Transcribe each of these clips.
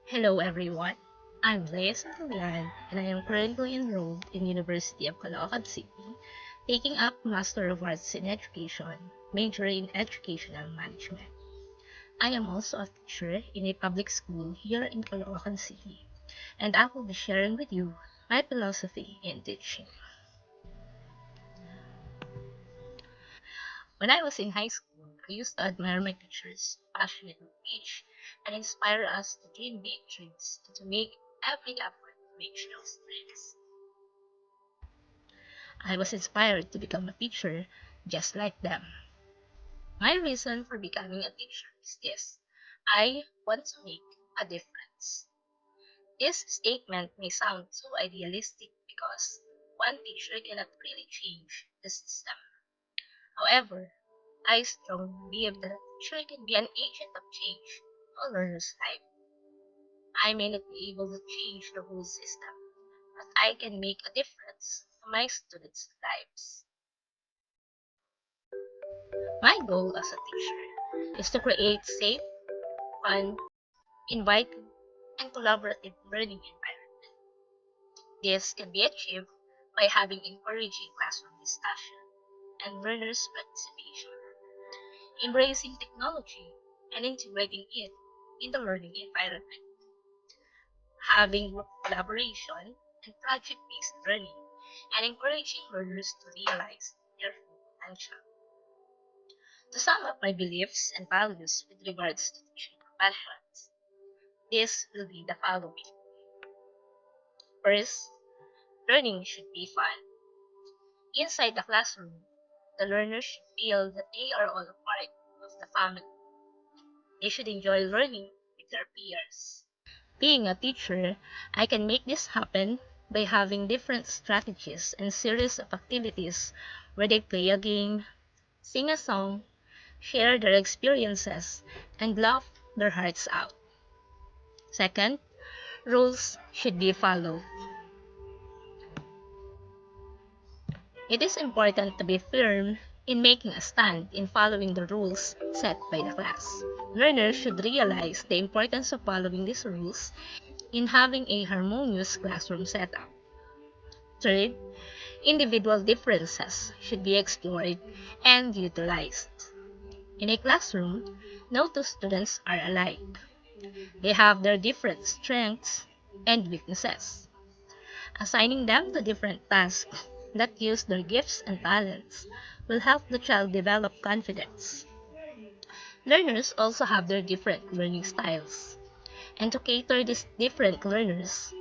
Hello everyone. I'm Leia Santillan and I am currently enrolled in University of Caloocan City, taking up Master of Arts in Education, major in Educational Management. I am also a teacher in a public school here in Caloocan City, and I will be sharing with you my philosophy in teaching. When I was in high school, I used to admire my teachers, passionate to teach, and inspire us to dream big dreams and to make every effort to reach those dreams. I was inspired to become a teacher just like them. My reason for becoming a teacher is this: I want to make a difference. This statement may sound so idealistic because one teacher cannot really change the system. However, I strongly believe that a teacher can be an agent of change to a learner's life. I may not be able to change the whole system, but I can make a difference to my students' lives. My goal as a teacher is to create safe, fun, inviting, and collaborative learning environment. This can be achieved by having encouraging classroom discussion and learners' participation, embracing technology and integrating it in the learning environment, having group collaboration and project-based learning, and encouraging learners to realize their full potential. To sum up my beliefs and values with regards to teaching professions, this will be the following. First, learning should be fun. Inside the classroom, the learners should feel that they are all a part of the family. They should enjoy learning with their peers. Being a teacher, I can make this happen by having different strategies and series of activities where they play a game, sing a song, share their experiences, and laugh their hearts out. Second, rules should be followed. It is important to be firm in making a stand in following the rules set by the class. Learners should realize the importance of following these rules in having a harmonious classroom setup. Third, individual differences should be explored and utilized. In a classroom, no two students are alike. They have their different strengths and weaknesses. Assigning them to different tasks that use their gifts and talents will help the child develop confidence. Learners also have their different learning styles. And to cater these different learners,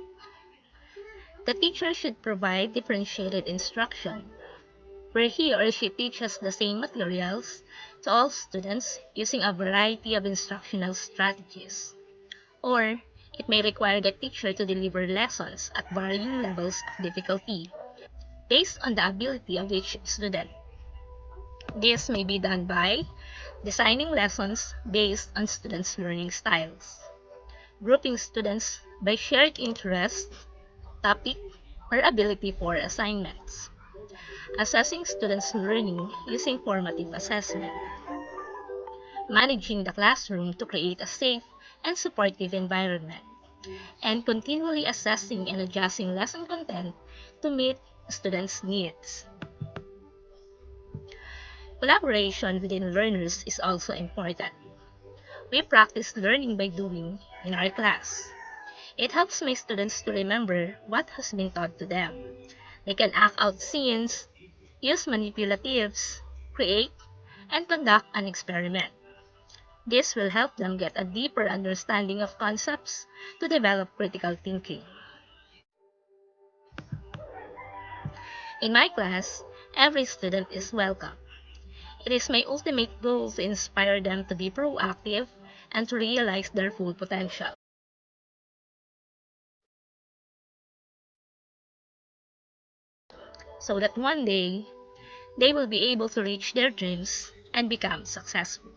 the teacher should provide differentiated instruction where he or she teaches the same materials to all students using a variety of instructional strategies. Or it may require the teacher to deliver lessons at varying levels of difficulty based on the ability of each student. This may be done by designing lessons based on students' learning styles, grouping students by shared interest, topic, or ability for assignments, assessing students' learning using formative assessment, managing the classroom to create a safe and supportive environment, and continually assessing and adjusting lesson content to meet students' needs. Collaboration within learners is also important. We practice learning by doing in our class. It helps my students to remember what has been taught to them. They can act out scenes, use manipulatives, create, and conduct an experiment. This will help them get a deeper understanding of concepts to develop critical thinking. In my class, every student is welcome. It is my ultimate goal to inspire them to be proactive and to realize their full potential, so that one day they will be able to reach their dreams and become successful.